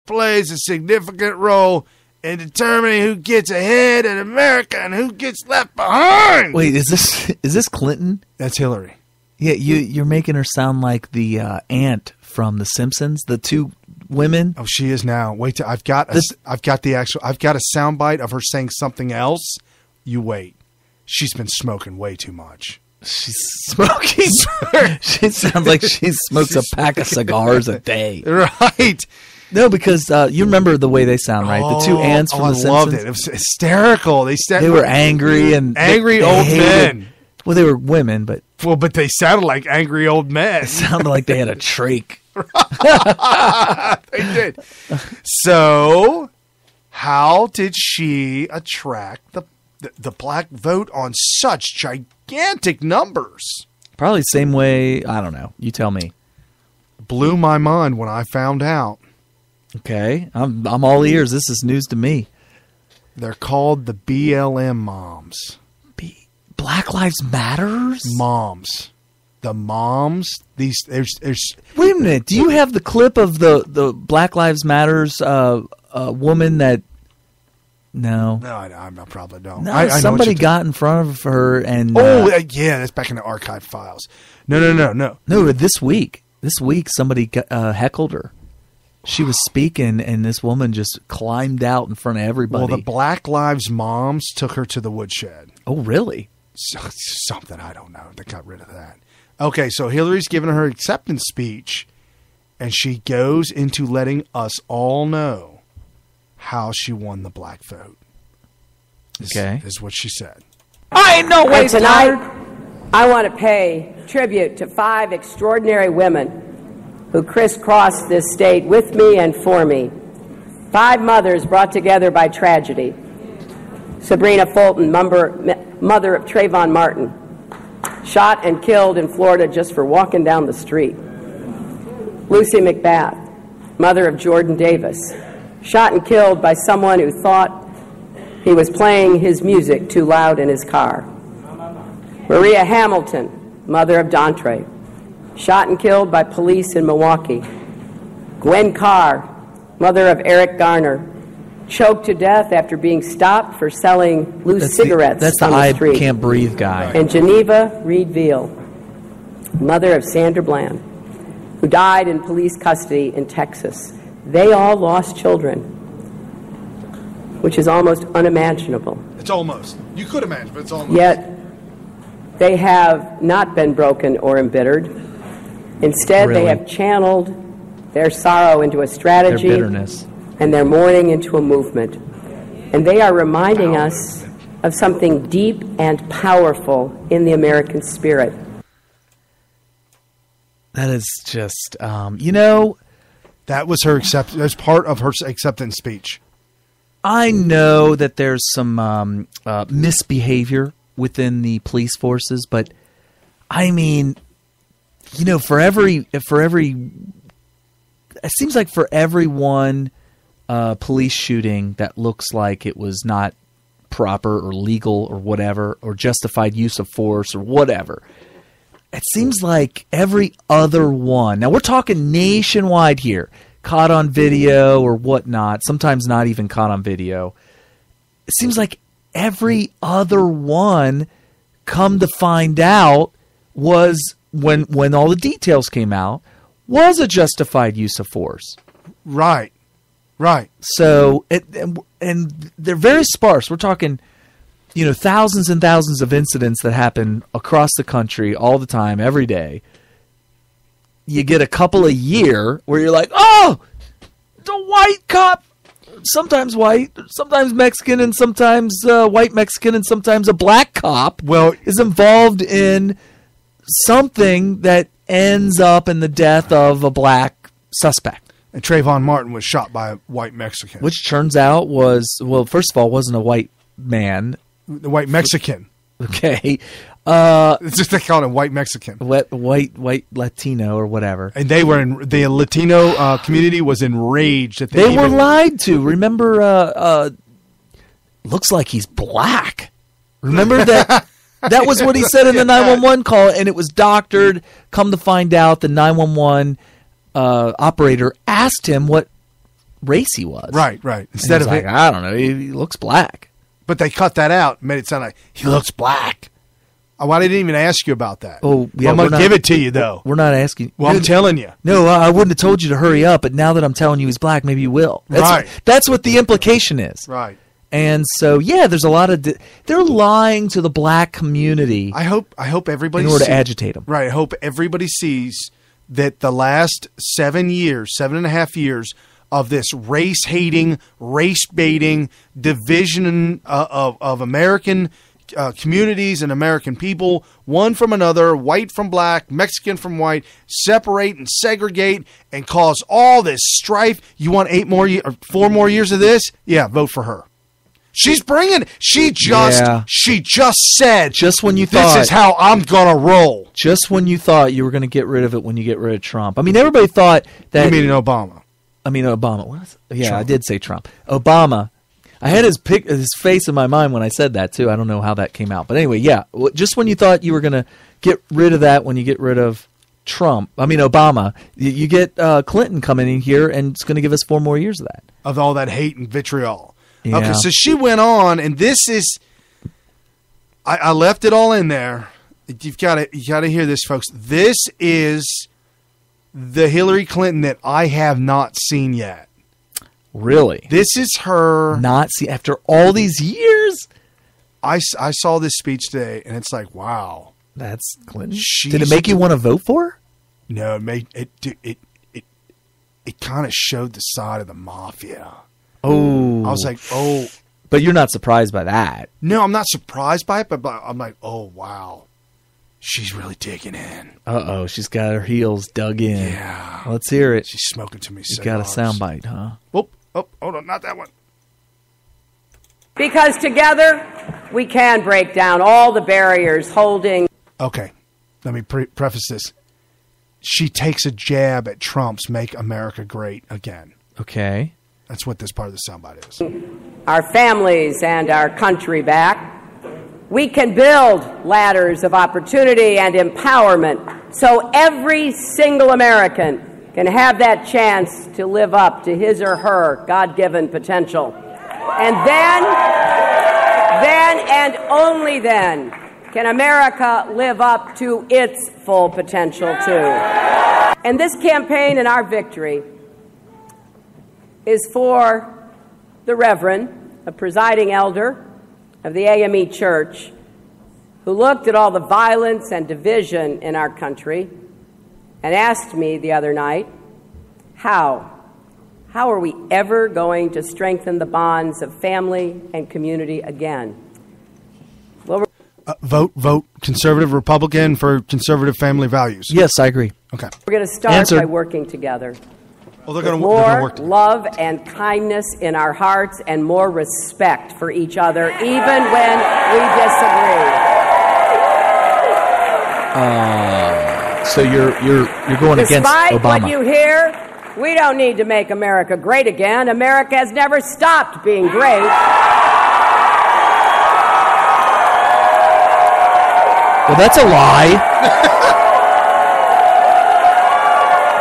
plays a significant role in determining who gets ahead in America and who gets left behind. Wait, is this Clinton? That's Hillary. Yeah, you're making her sound like the aunt from The Simpsons, the two women. Oh, she is now. Wait till I've got a soundbite of her saying something else. You wait. She's been smoking way too much. She's smoking. She sounds like she smokes a pack of cigars a day. Right. No, because you remember the way they sound, right? The two aunts from The Simpsons. I loved it. It was hysterical. They were angry and angry old men. Well, they were women, but they sounded like angry old men. It sounded like they had a trach. They did. So, how did she attract the black vote on such gigantic numbers? Probably the same way. I don't know. You tell me. Blew my mind when I found out. Okay, I'm all ears. This is news to me. They're called the BLM moms. Black Lives Matters? Moms. The moms. There's Wait a minute. Do you have the clip of the Black Lives Matters woman that... No. No, I probably don't. No, I somebody got in front of her and... yeah, that's back in the archive files. No. No, this week. This week somebody heckled her. She was speaking, and this woman just climbed out in front of everybody. Well, the Black Lives moms took her to the woodshed. Oh, really? Something I don't know. They got rid of that. Okay, so Hillary's giving her acceptance speech, and she goes into letting us all know how she won the black vote. Okay. Is what she said. I ain't no way tonight. I want to pay tribute to 5 extraordinary women who crisscrossed this state with me and for me. 5 mothers brought together by tragedy. Sabrina Fulton, mother of Trayvon Martin, shot and killed in Florida just for walking down the street. Lucy McBath, mother of Jordan Davis, shot and killed by someone who thought he was playing his music too loud in his car. Maria Hamilton, mother of Dontre, shot and killed by police in Milwaukee. Gwen Carr, mother of Eric Garner, choked to death after being stopped for selling loose cigarettes on the street. That's the I Can't Breathe guy. And Geneva Reed Veal, mother of Sandra Bland, who died in police custody in Texas. They all lost children, which is almost unimaginable. It's almost. You could imagine, but it's almost. Yet, they have not been broken or embittered. Instead, Really? they have channeled their sorrow into a strategy. Their bitterness. And their mourning into a movement. And they are reminding us of something deep and powerful in the American spirit. That is just, That was her that's part of her acceptance speech. I know that there's some misbehavior within the police forces, but I mean, for every, it seems like for every one police shooting that looks like it was not proper or legal or whatever, or justified use of force or whatever, it seems like every other one, now we're talking nationwide here, caught on video or whatnot, sometimes not even caught on video, it seems like every other one, come to find out, was, when all the details came out, was a justified use of force. Right. So, and they're very sparse. We're talking, thousands and thousands of incidents that happen across the country all the time, every day. You get a couple a year where you're like, oh, the white cop, sometimes white, sometimes Mexican, and sometimes white Mexican, and sometimes a black cop is involved in something that ends up in the death of a black suspect. And Trayvon Martin was shot by a white Mexican. Which turns out was, first of all, wasn't a white man. The white Mexican. Okay. It's just they call him white Mexican. White Latino or whatever. And they were the Latino community was enraged that they were lied to. Remember, looks like he's black. Remember that? That was what he said in the 911 call, and it was doctored. Come to find out, the 911 operator asked him what race he was. Right. Instead of I don't know, he looks black. But they cut that out, made it sound like he looks black. Well, I didn't even ask you about that. Oh, yeah, I'm going to give it to you, though. We're not asking. Well, I'm telling you. No, I wouldn't have told you to hurry up, but now that I'm telling you he's black, maybe you will. That's what the implication is. Right. And so, yeah, there's a lot of they're lying to the black community. I hope everybody in order to agitate them. Right. I hope everybody sees that the last 7.5 years of this race-hating, race-baiting division of American communities and American people, one from another, white from black, Mexican from white, separate and segregate and cause all this strife. You want 4 more years of this? Yeah, vote for her. She's bringing. She just said. Just when you thought this is how I'm gonna roll. Just when you thought you were going to get rid of it, when you get rid of Trump. I mean, everybody thought that. You mean Obama? I mean Obama. Yeah, Trump. I did say Trump. Obama. I had his face in my mind when I said that too. I don't know how that came out, but anyway, yeah. Just when you thought you were going to get rid of that, when you get rid of Obama, you get Clinton coming in here, and it's going to give us 4 more years of that. Of all that hate and vitriol. Yeah. Okay, so she went on, and this is. I left it all in there. You got to hear this, folks. This is the Hillary Clinton that I have not seen yet. Really? This is her. Not see after all these years. I saw this speech today, and it's like, wow, that's Clinton. Did it make you want to vote for her? No, it made it kind of showed the side of the mafia. Oh, I was like, oh, but you're not surprised by that. No, I'm not surprised by it, but I'm like, oh wow, she's really digging in. Uh-oh, she's got her heels dug in. Yeah, let's hear it. She's smoking to me. You got a soundbite, huh? Oh, hold on, not that one. Because together we can break down all the barriers holding. Okay, let me preface this. She takes a jab at Trump's "Make America Great Again." Okay. That's what this part of the soundbite is. Our families and our country back. We can build ladders of opportunity and empowerment so every single American can have that chance to live up to his or her God-given potential. And then and only then can America live up to its full potential too. And this campaign and our victory is for the Reverend, a presiding elder of the AME Church, who looked at all the violence and division in our country and asked me the other night, how are we ever going to strengthen the bonds of family and community again? Well, vote conservative Republican for conservative family values. Yes, I agree. Okay. We're going to start by working together. Well, they're going to more love and kindness in our hearts and more respect for each other, even when we disagree. So you're going against Obama. Despite what you hear, we don't need to make America great again. America has never stopped being great. Well, that's a lie.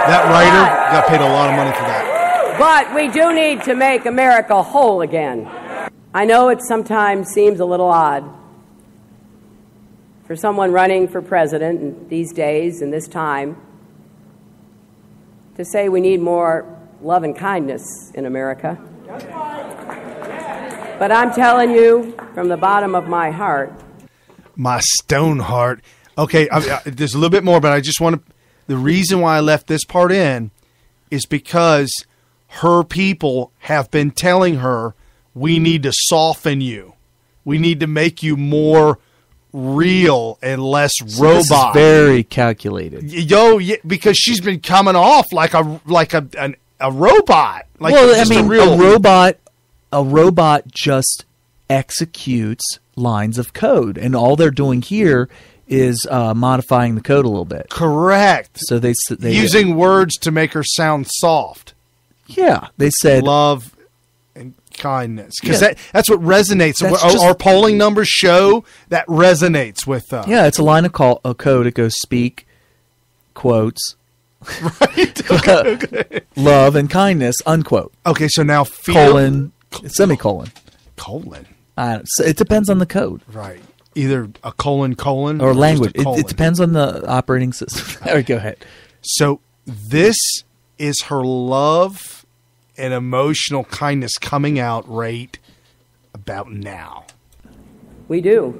That writer got paid a lot of money for that. But we do need to make America whole again. I know it sometimes seems a little odd for someone running for president in these days and this time to say we need more love and kindness in America. But I'm telling you from the bottom of my heart. My stone heart. Okay, there's a little bit more, but I just want to... The reason why I left this part in is because her people have been telling her, we need to soften you. We need to make you more real and less robot. This is very calculated. Because she's been coming off like a robot. Like well, I mean, a robot just executes lines of code, and all they're doing here is modifying the code a little bit. Correct. So they using words to make her sound soft. Yeah, they said love and kindness, because that's what resonates. Our polling numbers show that resonates with. Yeah, it's a line of code. It goes speak, quotes, Right. Okay. Love and kindness, unquote. Okay, so now Colon, semicolon. Colon. So it depends on the code. Right. Either a colon or language. just a colon. It depends on the operating system. All right, go ahead. So this is her love and emotional kindness coming out right about now. We do.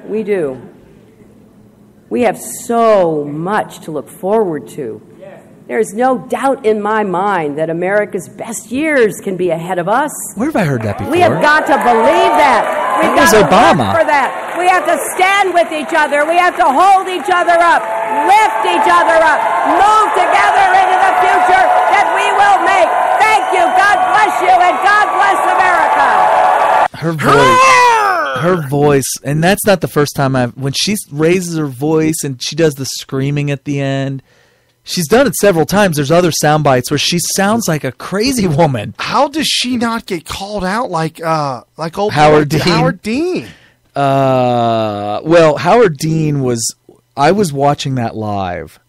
We do. We have so much to look forward to. There's no doubt in my mind that America's best years can be ahead of us. Where have I heard that before? We have got to believe that. We've got was to Obama. work for that. We have to stand with each other. We have to hold each other up, lift each other up, move together into the future that we will make. Thank you. God bless you, and God bless America. Her voice, and that's not the first time when she raises her voice and she does the screaming at the end. She's done it several times. There's other sound bites where she sounds like a crazy woman. How does she not get called out like old Howard Dean? Howard Dean. Well, Howard Dean was. I was watching that live,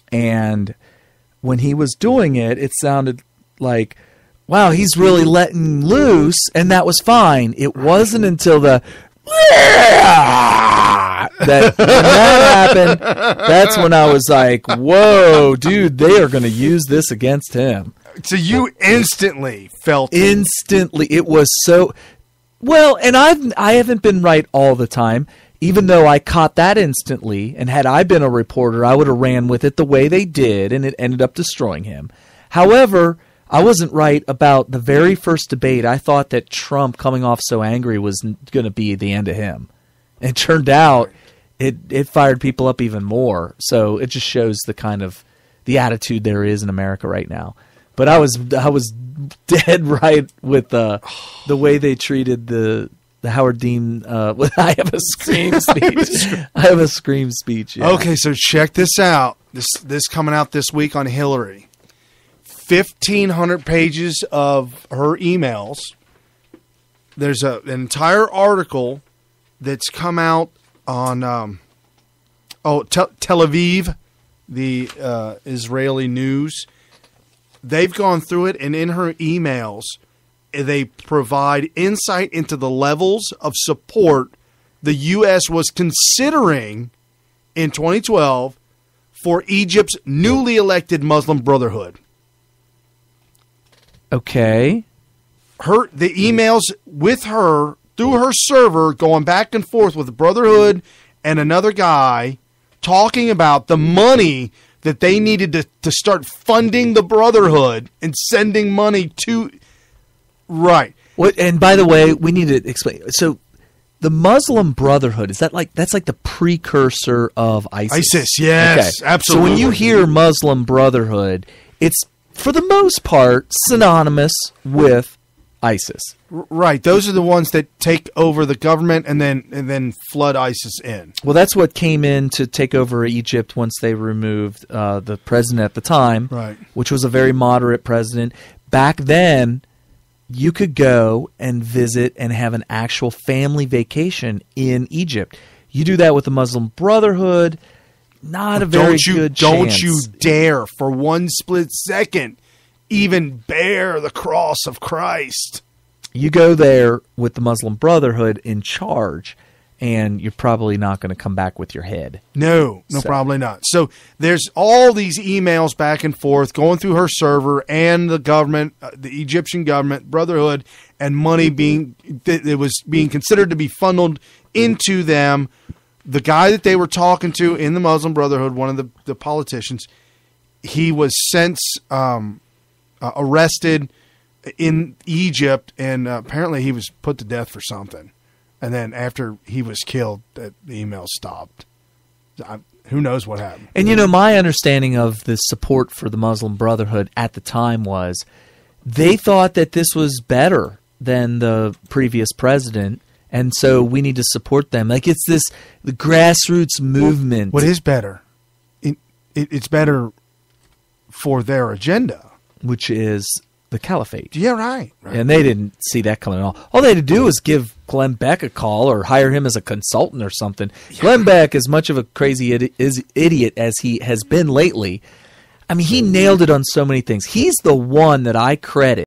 and when he was doing it, it sounded like, wow, he's really letting loose, and that was fine. It wasn't until that when that happened, that's when I was like, whoa, dude, they are going to use this against him. So you instantly felt Instantly. It was so well, and I haven't been right all the time, even though I caught that instantly, and had I been a reporter, I would have ran with it the way they did, and it ended up destroying him. However, I wasn't right about the very first debate. I thought that Trump coming off so angry was going to be the end of him. It turned out it fired people up even more. So it just shows the kind of the attitude there is in America right now. But I was dead right with the way they treated the Howard Dean. I have a scream speech. I have a scream speech. Yeah. Okay, so check this out. This coming out this week on Hillary. 1,500 pages of her emails. There's an entire article that's come out on Tel Aviv, the Israeli news. They've gone through it, and in her emails, they provide insight into the levels of support the U.S. was considering in 2012 for Egypt's newly elected Muslim Brotherhood. Okay. The emails with her through her server going back and forth with the Brotherhood and another guy talking about the money that they needed to start funding the Brotherhood and sending money to. Right. What? And by the way, we need to explain. So the Muslim Brotherhood, that's like the precursor of ISIS. ISIS, yes, okay. absolutely. So when you hear Muslim Brotherhood, it's for the most part synonymous with ISIS. Right. Those are the ones that take over the government and then flood ISIS in. Well, that's what came in to take over Egypt once they removed the president at the time, right, which was a very moderate president. Back then, you could go and visit and have an actual family vacation in Egypt. You do that with the Muslim Brotherhood, not a very good chance. Don't you dare for one split second even bear the cross of Christ. You go there with the Muslim Brotherhood in charge, and you're probably not going to come back with your head. No, probably not. So there's all these emails back and forth going through her server and the government, the Egyptian government, Brotherhood, and money it was being considered to be funneled into them. The guy that they were talking to in the Muslim Brotherhood, one of the politicians, he was since arrested in Egypt, and apparently he was put to death for something. And then after he was killed, the email stopped. Who knows what happened? And my understanding of the support for the Muslim Brotherhood at the time was they thought that this was better than the previous president, and so we need to support them. Like it's the grassroots movement. What is better? It's better for their agenda, which is the caliphate. Yeah, right. And they didn't see that coming at all. All they had to do was give Glenn Beck a call or hire him as a consultant or something. Yeah. Glenn Beck, as much of a crazy idiot as he has been lately, I mean, he nailed it on so many things. He's the one that I credit